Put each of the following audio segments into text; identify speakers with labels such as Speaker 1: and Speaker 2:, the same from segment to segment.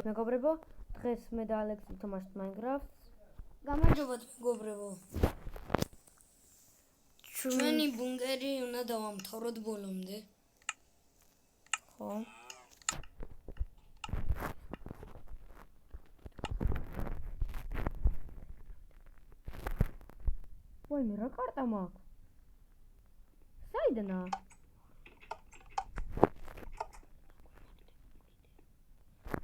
Speaker 1: მეგობრებო, დღეს მე და ალექსი თამაშობთ Minecraft-ს.
Speaker 2: გამარჯობათ მეგობრებო. ჩვენი ბუნკერი უნდა დავამთავროთ ბოლომდე.
Speaker 1: ხო. ვაიმე, რა კარტა მაქვს? საიდანაა?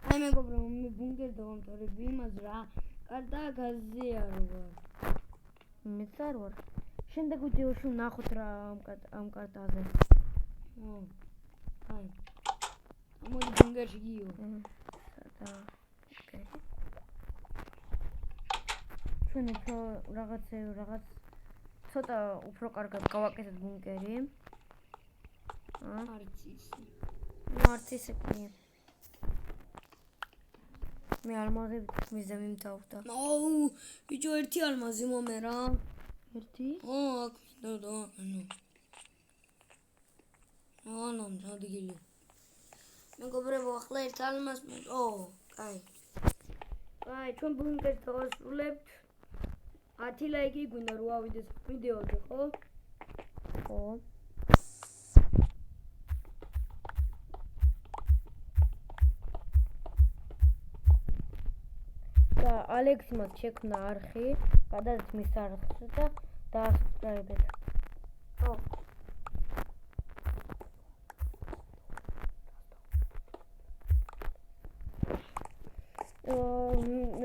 Speaker 2: აი მეგობრებო, მე ბუნკერი დავამთავრებ იმას რა. კარტა გაზიარო ვარ.
Speaker 1: მეც არ ვარ. შემდეგ ვიდეოში ვნახოთ რა ამ კარტაზე.
Speaker 2: აი. მოდი ბუნკერში გიო.
Speaker 1: და ოკეი. ჩვენ უფრო რაღაც ცოტა უფრო კარგად გავაკეთეთ ბუნკერი.
Speaker 2: არც ისე.
Speaker 1: არც ისე კი. მე ალმაზებით მიზე მიმთავრდა.
Speaker 2: აუ, ბიჭო, ერთი ალმაზი მომერა.
Speaker 1: ერთი?
Speaker 2: აქ მინდოდა, ანუ ადგილი. მეგობრებო, ახლა ერთ ალმაზს კაი. კაი, ჩვენ ბუნკერს დავასრულებთ. 10 ლაიკი გვინდა რო ავიდეს ვიდეოზე, ხო?
Speaker 1: ხო. და ალექსიმაც შექმნა არხი, გადადეთ მის არხს და დაასაბსკრაიბეთ.
Speaker 2: ხო.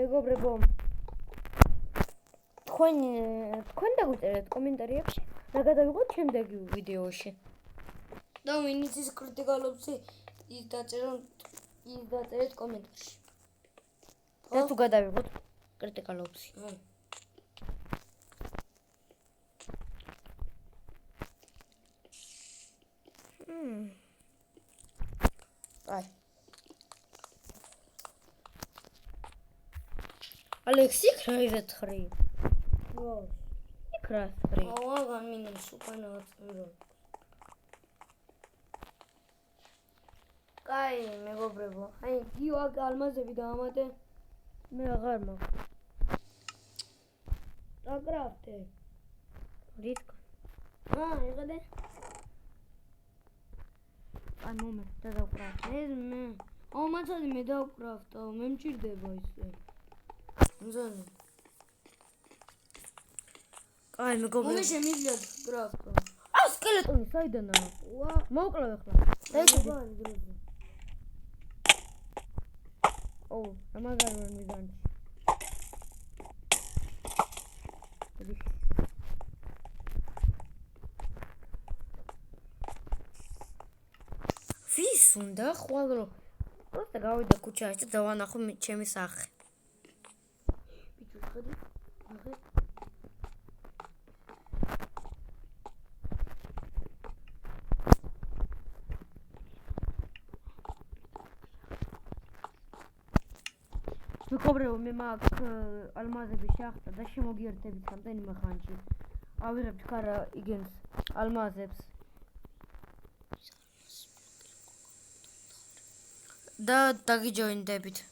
Speaker 1: მეგობრებო, თქვენ დაგვიწერეთ კომენტარებში რა გადავიღოთ შემდეგი ვიდეოში.
Speaker 2: და ვინც ის კრიტიკალობს, ის დაწერეთ კომენტარში.
Speaker 1: და თუ გადავიღოთ კრიტიკალობს. აი. ალექსი ხრაიზეთ ხრი.
Speaker 2: ხო.
Speaker 1: იქრას ხრი.
Speaker 2: აღარ მინus უკანა აწევრო. კაი, მეგობრებო. აი, გიო აქ ალმაზები დაამატე.
Speaker 1: მე აღარ მაქვს.
Speaker 2: დაკრაფტე.
Speaker 1: რისკ.
Speaker 2: იღადე.
Speaker 1: აი მომე და დავკრავ.
Speaker 2: ეს მე. მაცადი მე დავკრავტო, მე მჭირდება ისე. მზანი.
Speaker 1: კაი, მეგობრებო.
Speaker 2: მომე შემიძლია გკრავტო.
Speaker 1: სკელეტონი საიდანაა? მოვკლავ ახლა.
Speaker 2: დაიწყე.
Speaker 1: ამაგარი ვარ მიზანში. ვის უნდა ხვალ რო პროსტა გავიდა ქუჩაში და დავანახო ჩემი სახე.
Speaker 2: ბიჭო, ხედი. ახე.
Speaker 1: მეგობრებო, მე მაქვს ალმაზები შეახტა და შემოგიერთებით რამდენიმე ხანში. ავიღებთ ქარა იგენს ალმაზებს. და დაგიჯოინდებით.